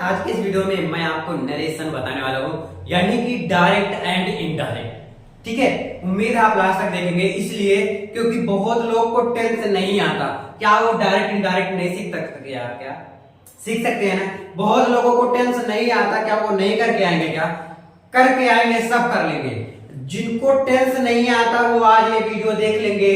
आज के इस वीडियो में मैं आपको नरेशन बताने वाला हूँ, यानी कि डायरेक्ट एंड इनडायरेक्ट। ठीक है, उम्मीद है आप लास्ट तक देखेंगे, इसलिए क्योंकि बहुत लोग को टेंस नहीं आता। क्या वो डायरेक्ट इनडायरेक्ट नहीं सीख सकते यार? क्या सीख सकते हैं ना? बहुत लोगों को टेंस नहीं आता, क्या वो नहीं करके आएंगे? क्या करके आएंगे, सब कर लेंगे। जिनको टेंस नहीं आता वो आज ये वीडियो देख लेंगे,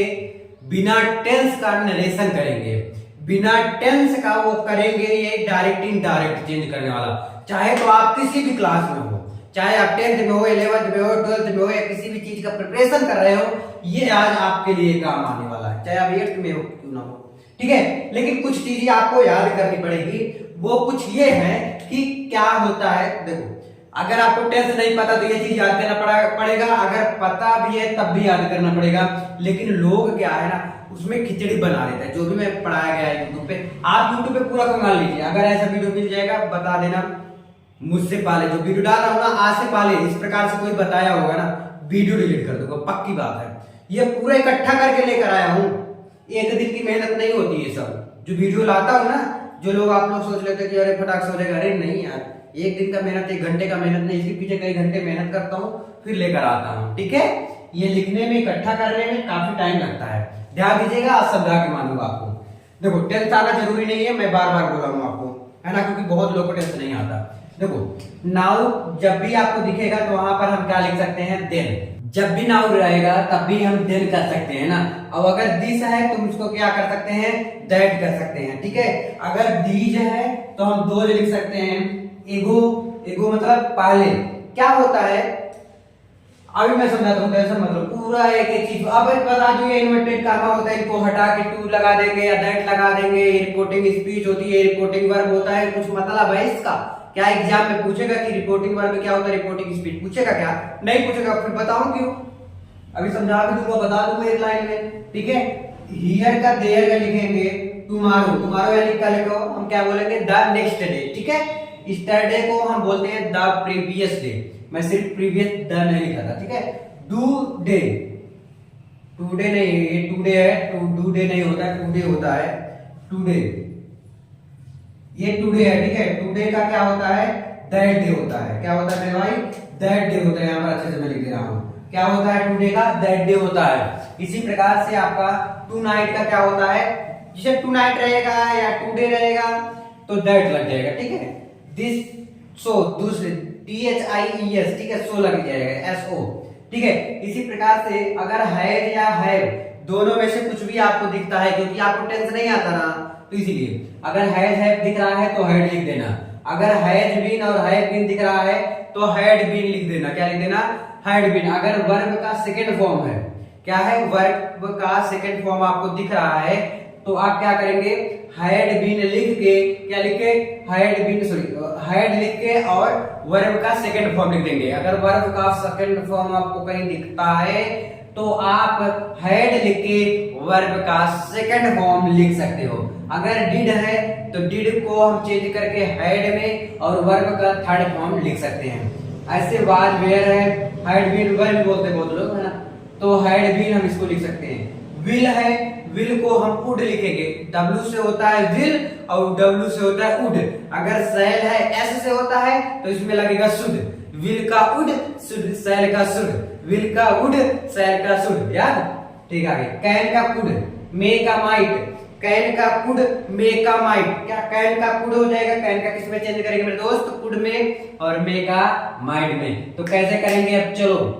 बिना टेंस का नरेशन करेंगे, बिना टेंस का वो करेंगे ये डायरेक्ट इनडायरेक्ट चेंज करने वाला। चाहे तो आप किसी भी क्लास में हो, चाहे आप 10th में हो, 11th में हो, 12th में हो, या किसी भी चीज का प्रिपरेशन कर रहे हो, ये आज आपके लिए काम आने वाला है। चाहे आप 8th में हो क्यों ना हो, ठीक है। लेकिन कुछ चीजें आपको याद करनी पड़ेगी। वो कुछ ये है कि क्या होता है। देखो, अगर आपको टेंस नहीं पता तो ये चीज याद करना पड़ेगा, अगर पता भी है तब भी याद करना पड़ेगा। लेकिन लोग क्या है ना, उसमें खिचड़ी बना देते हैं। जो भी मैं पढ़ाया गया है यूट्यूब पे, आप यूट्यूब पे पूरा कंगाल लीजिए। अगर ऐसा वीडियो मिल जाएगा बता देना, मुझसे पहले जो वीडियो डाल रहा हूं ना, आज से पहले इस प्रकार से कोई बताया होगा ना, वीडियो डिलीट कर दूंगा, पक्की बात है। ये पूरा इकट्ठा करके लेकर आया हूं, एक दिन की मेहनत नहीं होती है। सब जो वीडियो लाता हूं ना, जो लोग आप लोग सोच लेते कि अरे फटाक से हो जाएगा, अरे नहीं यार, एक दिन का मेहनत, 1 घंटे का मेहनत नहीं, इसके पीछे कई घंटे मेहनत करता हूँ, फिर लेकर आता हूँ। ठीक है, ये लिखने में, इकट्ठा करने में काफी टाइम लगता है। ध्यान दीजिएगा, आज समझा के मानूंगा आपको। देखो, टेंस आना जरूरी नहीं है, मैं बार बार बोल रहा हूँ आपको, है ना, क्योंकि बहुत लोगों को टेंस नहीं आता। देखो, नाउ जब भी आपको दिखेगा तो वहां पर हम क्या लिख सकते हैं? देन। जब भी नाउ रहेगा तब भी हम देन कर सकते हैं ना। अब अगर दिस है तो उसको क्या कर सकते हैं? दैट कर सकते हैं। ठीक है, अगर दीज है तो हम दो लिख सकते हैं। एगो, एगो मतलब पहले। क्या होता है अभी मैं समझाता हूँ, टेंशन मतलब पूरा एक एक चीज। अब बता दो, ये इन्वर्टेड कामा होता है, इनको हटा के टू लगा देंगे या दैट लगा देंगे। रिपोर्टिंग स्पीच होती है, रिपोर्टिंग वर्ब होता है, कुछ मतलब है इसका? क्या एग्जाम में पूछेगा कि रिपोर्टिंग वर्ब क्या होता है, रिपोर्टिंग स्पीच पूछेगा? क्या नहीं पूछेगा। फिर बताऊं क्यों? अभी समझा भी दूंगा, बता दूंगा एक लाइन में। ठीक है, हियर का देयर का लिखेंगे टुमारो, टुमारो यानी कल को हम क्या बोलेंगे? The next day. ठीक है, स्टरडे को हम बोलते हैं द प्रीवियस डे। मैं सिर्फ प्रीवियस द नहीं लिखा था। ठीक है, डू डे, टुडे नहीं, ये टुडे है, डू डे नहीं होता, टुडे होता है, टुडे, ये टुडे है। ठीक है, टुडे का क्या होता है? दैट डे होता है। क्या होता है मेरे भाई? दैट डे होता है। यहां पर अच्छे से मैं लिख दे रहा हूं, क्या होता है? टुडे का दैट डे होता है। इसी प्रकार से आपका टू नाइट का क्या होता है? जिसे टू नाइट रहेगा या टुडे रहेगा तो दैट लग जाएगा। ठीक है, दिस, सो, दूसरे, THIES। ठीक है, सो लग जाएगा, SO। ठीक है, इसी प्रकार से अगर हैव या हैव दोनों में से कुछ भी आपको दिखता है, क्योंकि आपको टेंस नहीं आता ना, तो इसीलिए अगर हैव दिख रहा है तो हैड लिख देना। अगर हैज बीन और हैव बीन दिख रहा है तो हैड बीन लिख देना। क्या लिख देना? Had been. अगर वर्ब का सेकंड फॉर्म है, क्या है? वर्ब का सेकंड फॉर्म आपको दिख रहा है तो आप क्या करेंगे? हैड बीन लिख के, क्या लिख के? हैड बीन, सॉरी, हैड लिख के और वर्ब का सेकंड फॉर्म लिख देंगे। अगर वर्ब का सेकंड फॉर्म आपको कहीं दिखता है तो आप हैड लिख के वर्ब का सेकंड फॉर्म लिख सकते हो। अगर डिड है तो डिड को हम चेंज करके हैड में और वर्ब का थर्ड फॉर्म लिख सकते हैं। ऐसे वाज वेयर है, हैड बीन वर्ब बोलते हैं बहुत लोग, है ना, तो हैड बीन हम इसको लिख सकते हैं। विल है, विल को हम वुड लिखेंगे। W से होता है विल और W से होता है वुड। अगर सैल है, S से होता है तो इसमें लगेगा शुड। विल का वुड, शुड, सैल का शुड, विल का वुड, सैल का शुड। याद? ठीक है, कैन का कुड, मे का माइट, कैन का कुड, मे का माइट। क्या कैन का कुड हो जाएगा? कैन का किस में चेंज करेंगे मेरे दोस्त? कुड में, और मे का माइट में। तो कैसे करेंगे? अब चलो,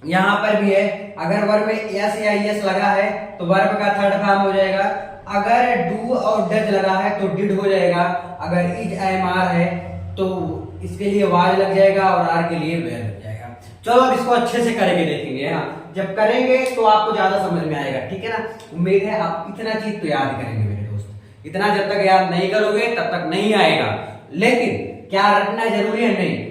यहां पर भी है, अगर वर्ब में एस या एस लगा है तो वर्ब का थर्ड फॉर्म हो जाएगा। अगर डू और डज लगा है तो डिड हो जाएगा। अगर इज, एम, आर है तो इसके लिए वाज लग जाएगा और आर के लिए वेयर लग जाएगा। चलो अब इसको अच्छे से करके देखेंगे। हाँ, जब करेंगे तो आपको ज्यादा समझ में आएगा। ठीक है ना, उम्मीद है आप इतना चीज तो याद करेंगे मेरे दोस्त। इतना जब तक याद नहीं करोगे तब तक नहीं आएगा। लेकिन क्या रटना जरूरी है? नहीं।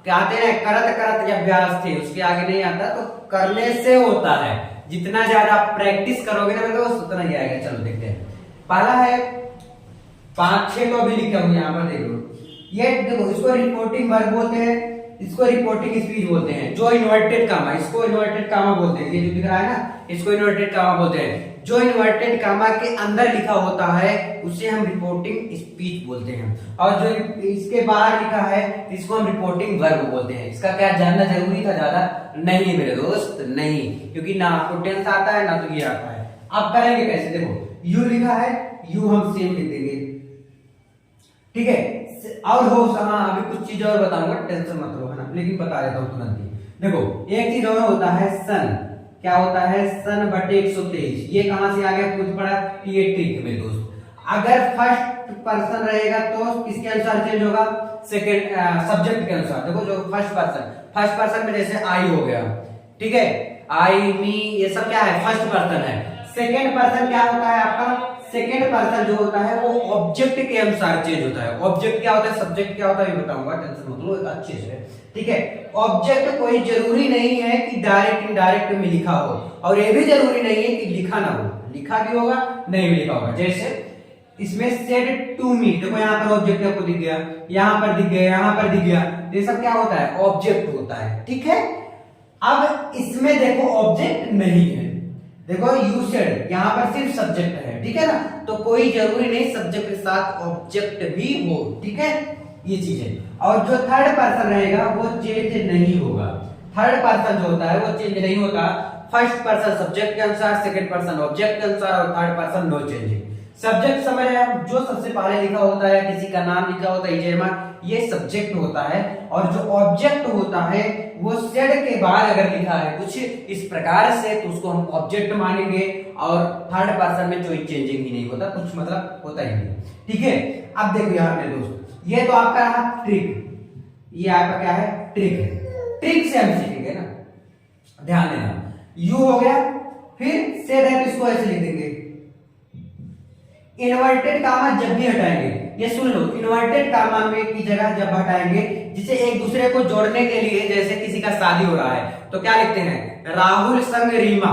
कहते हैं करत करत जब अभ्यास थे, उसके आगे नहीं आता, तो करने से होता है। जितना ज्यादा प्रैक्टिस करोगे ना मेरे दोस्त, उतना ही आएगा। चलो देखते हैं। पहला है 5-6 तो अभी लिखा हूं, यहां पर देखो। ये देखो, इसको रिपोर्टिंग वर्ब बोलते हैं, इसको रिपोर्टिंग स्पीच बोलते हैं। जो इन्वर्टेड कामा, इसको इन्वर्टेड कामा बोलते हैं। ये जो दिख रहा है ना, इसको इन्वर्टेड कामा बोलते हैं। जो इन्वर्टेड कामा के अंदर लिखा होता है उसे हम रिपोर्टिंग स्पीच बोलते हैं, और जो इसके बाहर लिखा है इसको हम रिपोर्टिंग वर्ब बोलते हैं। इसका क्या जानना जरूरी था? ज्यादा नहीं मेरे दोस्त, नहीं, क्योंकि ना आपको टेंस आता है ना तो ये आता है। आप करेंगे कैसे? देखो यू लिखा है, यू हम सेम लिख देंगे, ठीक है। और हो हाँ अभी कुछ चीजें और बताऊंगा, टेंशन मत लो, है ना, लेकिन बता देता हूँ तुरंत ही। देखो एक चीज और होता है सन, क्या होता है? सन बटे 123। ये कहां से आ गया? कुछ पड़ा, ये ट्रिक है मेरे दोस्त। अगर फर्स्ट पर्सन रहेगा तो किसके अनुसार चेंज होगा? सेकंड सब्जेक्ट के अनुसार। देखो जो फर्स्ट पर्सन में जैसे आई हो गया, ठीक है, आई मी ये सब क्या है? फर्स्ट पर्सन है। सेकंड पर्सन क्या होता है आपका? सेकंड पर्सन जो होता है वो ऑब्जेक्ट के अनुसार चेंज होता है। ऑब्जेक्ट क्या होता है, सब्जेक्ट क्या होता है ये बताऊंगा, टेंशन मत लो अच्छे से, ठीक है। ऑब्जेक्ट कोई जरूरी नहीं है कि डायरेक्ट इनडायरेक्ट में लिखा हो, और ये भी जरूरी नहीं है कि लिखा ना हो, लिखा भी होगा नहीं भी लिखा होगा। जैसे इसमें सेड टू मी, देखो यहाँ पर ऑब्जेक्ट आपको दिख गया, यहाँ पर दिख गया, यहाँ पर दिख गया, ये सब क्या होता है? ऑब्जेक्ट होता है, ठीक है। अब इसमें देखो ऑब्जेक्ट नहीं है, देखो यू सेड, यहाँ पर सिर्फ सब्जेक्ट है, ठीक है ना, तो कोई जरूरी नहीं सब्जेक्ट के साथ ऑब्जेक्ट भी हो, ठीक है, ये चीज है। और जो थर्ड पर्सन रहेगा वो चेंज नहीं होगा। थर्ड पर्सन जो होता है वो चेंज नहीं होता। फर्स्ट पर्सन सब्जेक्ट के अनुसार, सेकंड पर्सन ऑब्जेक्ट के अनुसार, और third person no changing. Subject समझ रहे हैं? जो सबसे पहले लिखा होता है, किसी का नाम लिखा होता है, ये सब्जेक्ट होता है, और जो ऑब्जेक्ट होता है वो सेड के बाद अगर लिखा है कुछ इस प्रकार से तो उसको हम ऑब्जेक्ट मानेंगे, और थर्ड पर्सन में कोई चेंजिंग ही नहीं होता, कुछ मतलब होता ही नहीं, ठीक है। अब देखो यहाँ पे दोस्त, ये तो आपका रहा ट्रिक, ये आपका क्या है? ट्रिक है। ट्रिक से हम सीखेंगे ना, ध्यान देना। यू हो गया, फिर सेड है तो इसको ऐसे लिख देंगे। इन्वर्टेड कामा जब भी हटाएंगे, ये सुन लो, इन्वर्टेड कामा में की जगह जब हटाएंगे, जिसे एक दूसरे को जोड़ने के लिए, जैसे किसी का शादी हो रहा है तो क्या लिखते हैं? राहुल संग रीमा,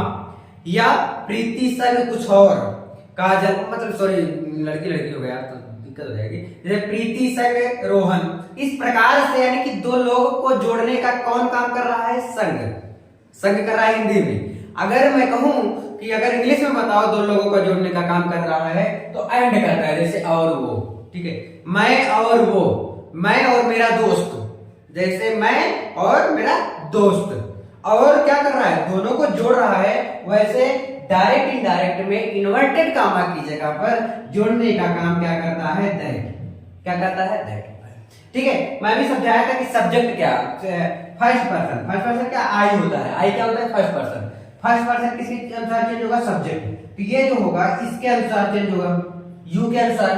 या प्रीति संग कुछ और, काजल, मतलब सॉरी लड़की हो गया तो दिक्कत हो जाएगी, जैसे प्रीति संग रोहन, इस प्रकार से, यानी कि दो लोगों को जोड़ने का कौन काम कर रहा है? संग कर रहा है हिंदी में। अगर मैं कहूं कि अगर इंग्लिश में बताओ दो लोगों को जोड़ने का काम कर रहा है तो एंड करता है, जैसे और वो, ठीक है, मैं और वो, मैं और मेरा दोस्त, जैसे मैं और मेरा दोस्त, और क्या कर रहा है? दोनों को जोड़ रहा है। वैसे डायरेक्ट इनडायरेक्ट में इन्वर्टेड कामा की जगह पर जोड़ने का काम क्या करता है? दैट, क्या करता है? दैट, ठीक है। मैं भी समझाया था कि सब्जेक्ट क्या, फर्स्ट पर्सन क्या? आई होता है, आई क्या होता है? First person. फर्स्ट पर्सन किसके अनुसार चेंज होगा? सब्जेक्ट, तो ये जो होगा इसके अनुसार चेंज होगा, यू के अनुसार,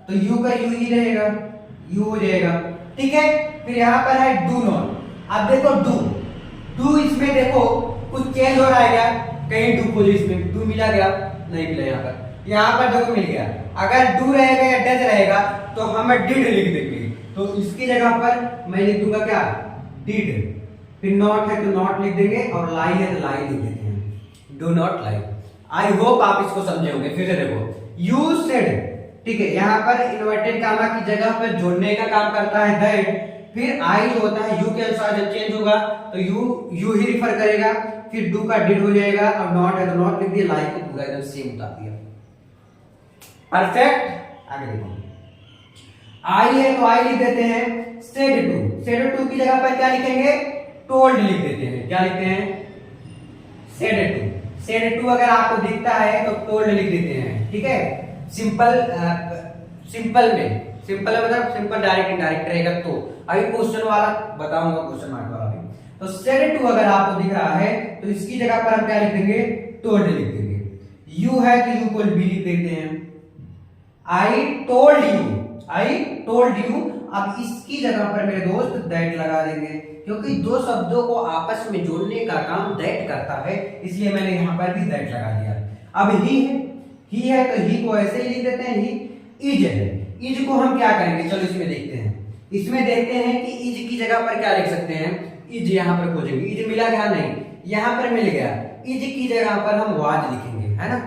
तो यू का यू ही रहेगा, यू हो जाएगा, ठीक है। फिर यहाँ पर है डू नॉट। अब देखो डू इसमें देखो कुछ चेंज हो रहा है क्या? कहीं डू पोजीशन में डू मिला गया? नहीं मिला। यहाँ पर देखो मिल गया। अगर डू रहेगा या डज रहेगा तो हम डिड लिख देंगे, तो इसकी जगह पर मैं लिख दूंगा क्या? डिड। फिर नॉट है तो नॉट लिख देंगे, और लाई है तो लाई लिख देते हैं, do not lie. I hope आप इसको समझे होंगे। फिर से देखो यू सेड, ठीक है, यहाँ पर इन्वर्टेड कामा की जगह पर जोड़ने का काम करता है दैट। फिर आई जो होता है यू के अनुसार जब चेंज होगा तो यू ही रिफर करेगा, फिर डू का डिड हो जाएगा, और नॉट है तो नॉट लिख दिया, लाई को पूरा एकदम सेम उतार दिया। परफेक्ट। आगे देखो, आई है तो आई लिख देते हैं। सेड टू की जगह पर क्या लिखेंगे? टोल्ड लिख देते हैं। क्या लिखते हैं? सेड टू अगर आपको दिखता है तो टोल्ड लिख देते हैं, ठीक है। सिंपल में मतलब सिंपल डायरेक्ट इनडायरेक्ट रहेगा तो। अभी क्वेश्चन वाला बताऊंगा, क्वेश्चन मार्क वाला भी। तो सेड टू अगर आपको दिख रहा है तो इसकी जगह पर हम क्या लिख देंगे? टोल्ड लिख देंगे। यू है तो यू को बी लिख देते हैं। आई टोल्ड यू, अब इसकी जगह पर मेरे दोस्त दैट लगा देंगे, क्योंकि दो शब्दों को आपस में जोड़ने का काम दैट करता है, इसलिए मैंने यहाँ पर भी दैट लगा दिया। अब ही है तो ही को ऐसे ही लिख देते हैं, ही। इज है, इज को हम क्या करेंगे? चलो इसमें देखते हैं। इसमें देखते हैं कि इज की जगह पर क्या लिख सकते हैं? इज यहाँ पर खोजेंगे। इज मिला क्या? नहीं, यहाँ पर मिल गया। इज की जगह पर हम वाज लिखेंगे, है ना।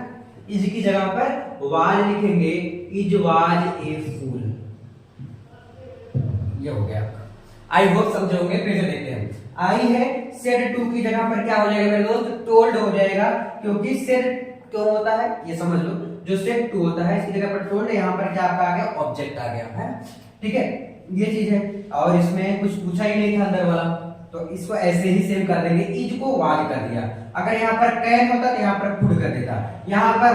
इज की जगह पर वाज लिखेंगे, इज वाज ए फूल। ये हो गया। आई होप समझे होंगे। फिर से देखते हैं। आई है, सेड टू की जगह पर क्या हो जाएगा मेरे दोस्त? टोल्ड हो जाएगा, क्योंकि सेड क्यों होता है ये समझ लो। जो स्टेप टू होता है इसकी जगह पर टोल्ड, यहाँ पर क्या आपका आ गया, ऑब्जेक्ट आ गया है, ठीक है, ये चीज है। और इसमें कुछ पूछा ही नहीं था अंदर वाला, तो इसको ऐसे ही सेव कर देंगे, इज को वाज कर दिया। अगर यहाँ पर कैन होता तो यहाँ पर कुड कर देता, यहाँ पर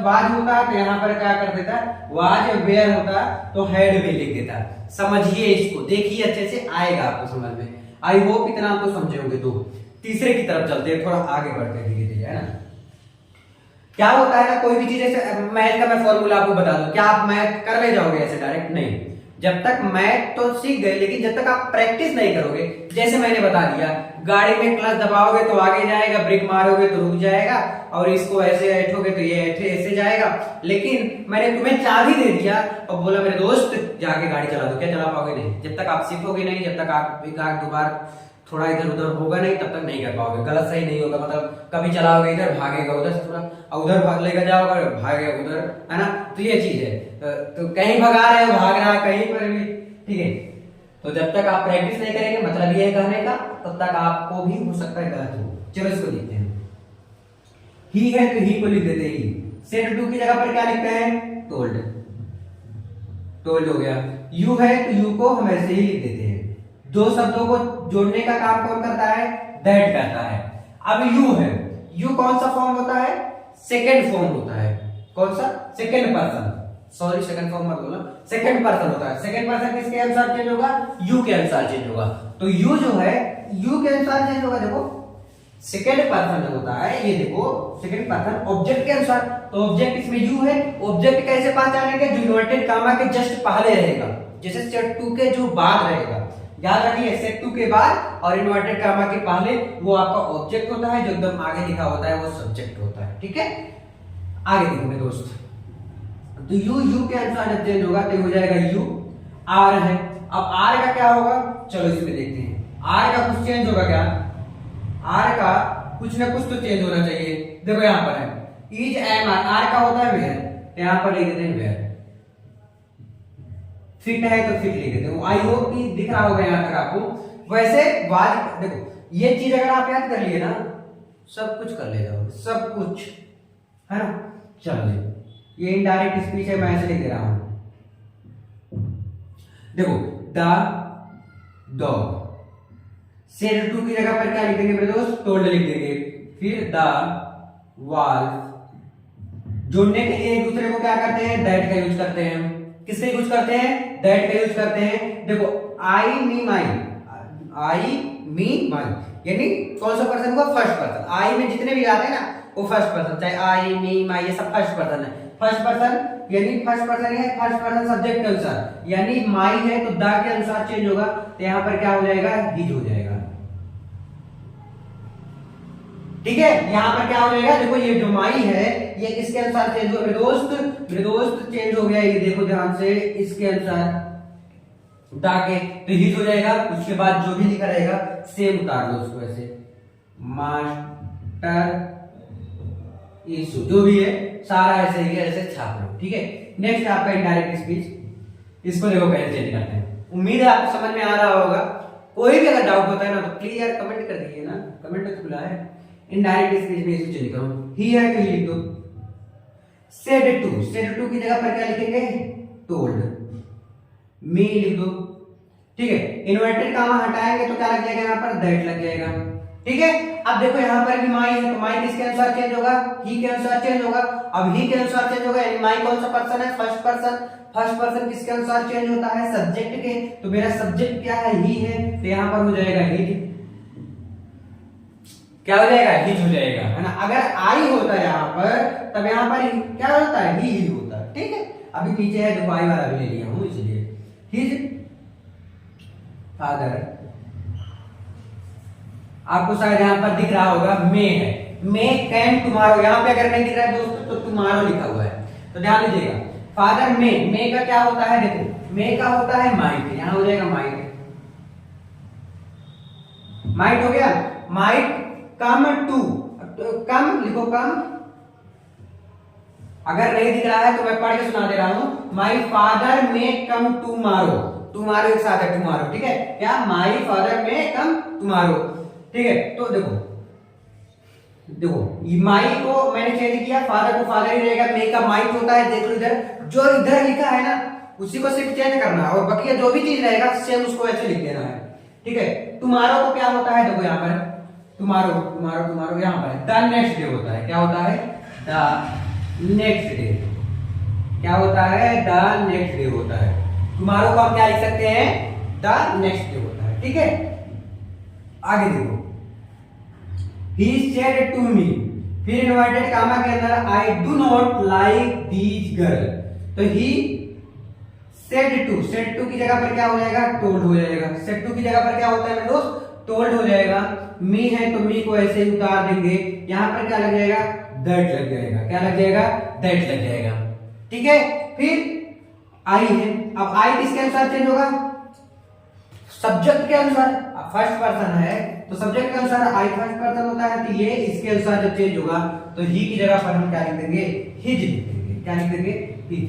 वाज होता तो यहाँ पर क्या कर देता, वाज वेयर होता तो हेड में लिख देता। समझिए इसको, देखिए अच्छे से आएगा आपको समझ में। आई होप इतना आप तो समझे होंगे। तो तीसरे की तरफ चलते हैं, थोड़ा आगे बढ़ते हैं धीरे धीरे, है ना। क्या होता है ना, कोई भी चीज ऐसे, मैथ का मैं फॉर्मूला आपको बता दूं, क्या आप मैथ कर ले जाओगे ऐसे डायरेक्ट? नहीं। जब तक मैथ तो सीख गए, लेकिन जब तक आप प्रैक्टिस नहीं करोगे, जैसे मैंने बता दिया, गाड़ी में क्लच दबाओगे तो आगे जाएगा, ब्रेक मारोगे तो रुक जाएगा, और इसको ऐसे ऐठोगे तो ये ऐसे जाएगा। लेकिन मैंने तुम्हें चाबी दे दिया और बोला मेरे दोस्त जाके गाड़ी चला दो, क्या चला पाओगे? नहीं। जब तक आप सीखोगे नहीं, जब तक आप एक आध दो बार थोड़ा इधर उधर होगा नहीं, तब तक नहीं कर पाओगे, गलत सही नहीं होगा। मतलब कभी चलाओगे इधर, भागेगा उधर से थोड़ा, उधर भाग लेकर जाओगे, भागेगा उधर, है ना। तो ये चीज है, तो कहीं भगा रहे हो, भाग रहा है कहीं पर भी, ठीक है। तो जब तक आप प्रैक्टिस नहीं करेंगे, मतलब ये कहने का, तब तक आपको भी हो सकता है गलत हो। चलो इसको लिखते हैं, ही है तो ही को लिख देते हैं ही। सेड टू की जगह पर क्या लिखते हैं? टोल्ड। टोल्ड हो गया। यू है तो यू को हम ऐसे ही लिख देते हैं। दो शब्दों को जोड़ने का काम कौन करता है? दैट करता है। अब यू है, यू कौन सा फॉर्म होता है? सेकेंड फॉर्म होता है। कौन सा? Second person, sorry second form मत बोलना, सेकंड पर्सन होता है। सेकंड पर्सन किसके अनुसार चेंज होगा? यू के अनुसार चेंज होगा। तो यू जो है यू के अनुसार चेंज होगा। देखो सेकंड पर्सन जो होता है, ये देखो सेकंड पर्सन ऑब्जेक्ट के अनुसार, तो ऑब्जेक्ट इसमें यू है। ऑब्जेक्ट कैसे पहचानेंगे? जो इन्वर्टेड कामा के जस्ट पहले रहेगा, जैसे सेट टू के जो बाद रहेगा, याद रखिए सेट टू के बाद और इन्वर्टेड कामा के पहले वो आपका ऑब्जेक्ट होता है, जो एकदम आगे लिखा होता है वो सब्जेक्ट होता है, ठीक है। आगे देखो मेरे दोस्त, तो यू के अनुसार जब चेंज होगा तो हो जाएगा यू। आर है, अब आर का क्या होगा? चलो इसमें देखते हैं, आर का कुछ चेंज होगा क्या? आर का कुछ ना कुछ तो चेंज होना चाहिए। देखो यहाँ पर है इज एम आर, आर का होता है वेयर, तो यहाँ पर लिख देते हैं वेयर। फिट है तो फिट लिख देते हैं। आई होप कि दिख रहा होगा यहाँ तक आपको। वैसे वाज, देखो ये चीज अगर आप याद कर लिए ना, सब कुछ कर ले जाओगे, सब कुछ, है ना। चलो ये इनडायरेक्ट स्पीच है, मैं ऐसे लिख दे रहा हूं। देखो द डॉग, सेड टू की जगह पर क्या लिख देंगे मेरे दोस्त? टोल्ड लिख देंगे। फिर द वाल्व, जोड़ने के लिए एक दूसरे को क्या करते हैं? दैट का यूज करते हैं। किसका यूज करते हैं? दैट का यूज करते हैं। देखो आई मी माई, आई मी माई, यानी कौन सा पर्सन को? First person. आई में जितने भी आते हैं ना वो फर्स्ट पर्सन, चाहे आई मी माई ये सब फर्स्ट पर्सन है। फर्स्ट पर्सन यानी फर्स्ट पर्सन है, फर्स्ट पर्सन सब्जेक्ट के अनुसार, यानी माई है तो द के अनुसार चेंज होगा, तो यहां पर क्या हो जाएगा? हिज हो जाएगा, ठीक है। यहां पर क्या हो जाएगा? देखो ये जो माई है ये किसके अनुसार चेंज हुआ मेरे दोस्त? मेरे दोस्त चेंज हो गया, ये देखो ध्यान से, इसके अनुसार दा के, तो हिज हो जाएगा। उसके बाद जो भी लिखा रहेगा सेम उतार दो उसको ऐसे, मास्टर इशू जो भी है सारा ऐसे ही ऐसे छाप लो, ठीक है। नेक्स्ट आपका इनडायरेक्ट स्पीच, इसको देखो कैसे चेंज करते हैं। उम्मीद है आपको समझ में आ रहा होगा। कोई भी अगर डाउट होता है ना तो प्लीज यार कमेंट कर दीजिए ना, कमेंट तो खुला है। इनडायरेक्ट स्पीच में इसको चेंज करो, ही है तो लिख दो। सेड टू, सेड टू की जगह पर क्या लिखेंगे? टोल्ड। मी लिख दो, ठीक है। इन्वर्टेड कामा हटाएंगे तो क्या लग जाएगा? यहाँ पर दैट लग जाएगा, ठीक है। अब देखो यहाँ पर भी माई है, तो माई किसके अनुसार चेंज होगा? ही के अनुसार चेंज होगा। अब ही के अनुसार चेंज होगा, यानी माई कौन सा पर्सन है? First person. फर्स्ट पर्सन किसके अनुसार चेंज होता है? सब्जेक्ट के। तो मेरा सब्जेक्ट क्या है? ही है, तो यहाँ पर हो जाएगा हिज। क्या हो जाएगा? हिज हो जाएगा, है ना। अगर आई होता है यहाँ पर, तब यहाँ पर क्या होता है? ही होता है, ठीक है। अभी पीछे है, देखो आई वाला भी ले लिया हूँ, इसलिए हिज फादर। आपको शायद यहाँ पर दिख रहा होगा मे है, मे कैन टुमारो, यहाँ पे अगर नहीं दिख रहा है दोस्तों तो टुमारो लिखा हुआ है, तो ध्यान दीजिएगा। फादर मे का क्या होता है? देखो मे का होता है माइट, यहाँ हो जाएगा माइट। माइट हो गया। माइट कम टू, कम लिखो कम। अगर नहीं दिख रहा है तो मैं पढ़ के सुना दे रहा हूं। माई फादर में कम टुमारो, टुमारो एक साथ है टुमारो, ठीक है। क्या? माई फादर में कम टुमारो, ठीक है। तो देखो देखो माई को मैंने चेंज किया, फादर को फादर ही रहेगा, मे का माइट होता है, देख लो इधर जो इधर लिखा है ना उसी को सिर्फ चेंज करना है, और बाकी जो भी चीज रहेगा सेम उसको ऐसे लिख देना है। ठीक है, टुमारो को क्या होता है, देखो यहाँ पर टुमारो टुमारो टुमारो यहाँ पर द नेक्स्ट डे होता है, क्या होता है, द नेक्स्ट डे, क्या होता है, द नेक्स्ट डे होता है। टुमारो को हम क्या लिख सकते हैं, द नेक्स्ट डे होता है। ठीक है, आगे देखो, he said to me, फिर इन्वर्टेड कामा के अंदर I do not like these girl, तो he said to की जगह पर क्या हो जाएगा, told हो जाएगा। said to की जगह पर क्या होता है मेरे दोस्त, told हो जाएगा। मी है तो मी को ऐसे ही उतार देंगे, यहाँ पर क्या लग जाएगा, that लग जाएगा, क्या लग जाएगा, that लग जाएगा। ठीक है, फिर I है, अब I किसके अनुसार चेंज होगा, सब्जेक्ट के अनुसार, फर्स्ट पर्सन है तो सब्जेक्ट के अनुसार आई फर्स्ट पर्सन होता है, तो ये इसके अनुसार जब चेंज होगा तो ही की जगह पर हम क्या लिख देंगे, हिज लिख देंगे, क्या लिख देंगे, हिज,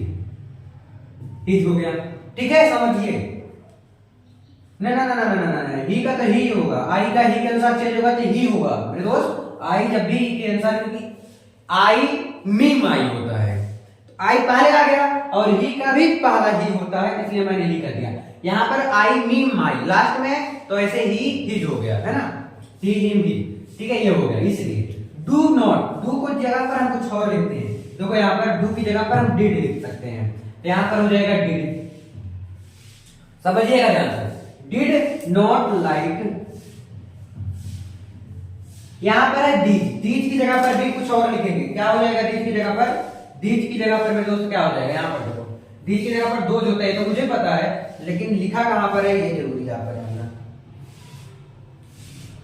हिज हो गया। ठीक है, समझिए, ना ना ना ना ना ना ना, ही का तो ही होगा, आई का ही के अनुसार चेंज होगा तो ही होगा मेरे दोस्त। आई जब भी ही के अनुसार, क्योंकि आई मीम आई होता है, आई पहले आ गया और ही का भी पहला ही होता है, इसलिए मैंने ही कर दिया। यहाँ पर आई मीम माई लास्ट में, तो ऐसे ही हिज हो गया है ना, ही हिम ही। ठीक है, ये हो गया। इसलिए डू नॉट, डू को जगह पर हम कुछ और लिखते हैं, देखो यहाँ पर डू की जगह पर हम डिड लिख सकते हैं, तो यहाँ पर हो जाएगा डिड, समझिएगा ध्यान से, डिड नॉट लाइक, यहाँ पर है दीज, दीज की जगह पर भी कुछ और लिखेंगे, क्या हो जाएगा दीज की जगह पर, दीज की जगह पर मेरे दोस्त क्या हो जाएगा, यहाँ पर देखो दीज की जगह पर दो होता है, तो मुझे पता है, लेकिन लिखा कहां पर है ये जरूरी यहाँ पर जानना।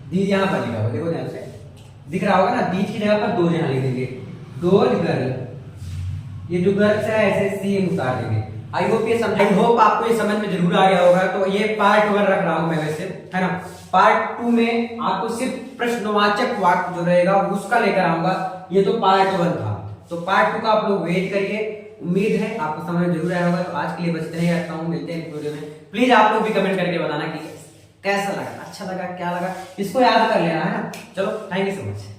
दीज यहाँ पर लिखा हुआ, देखो ध्यान से दिख रहा होगा ना, दीज की जगह पर दो यहाँ लिख देंगे, दो गर्ल, ये जो गर्ल्स है ऐसे सेम उतार देंगे। आई होप ये समझ, आई होप आपको ये समझ में जरूर आ गया होगा। तो ये पार्ट 1 रख रहा हूं मैं वैसे, है ना। पार्ट 2 में आपको सिर्फ प्रश्नवाचक वाक्य जो रहेगा उसका लेकर आऊंगा, ये तो पार्ट 1 था, तो पार्ट 2 का आप लोग वेट करिए। उम्मीद है आपको समझ में जरूर आया होगा। तो आज के लिए बस इतना ही रखता हूँ, मिलते हैं वीडियो में। प्लीज आप लोग भी कमेंट करके बताना कि कैसा लगा, अच्छा लगा, क्या लगा, इसको याद कर लेना है ना। चलो, थैंक यू सो मच।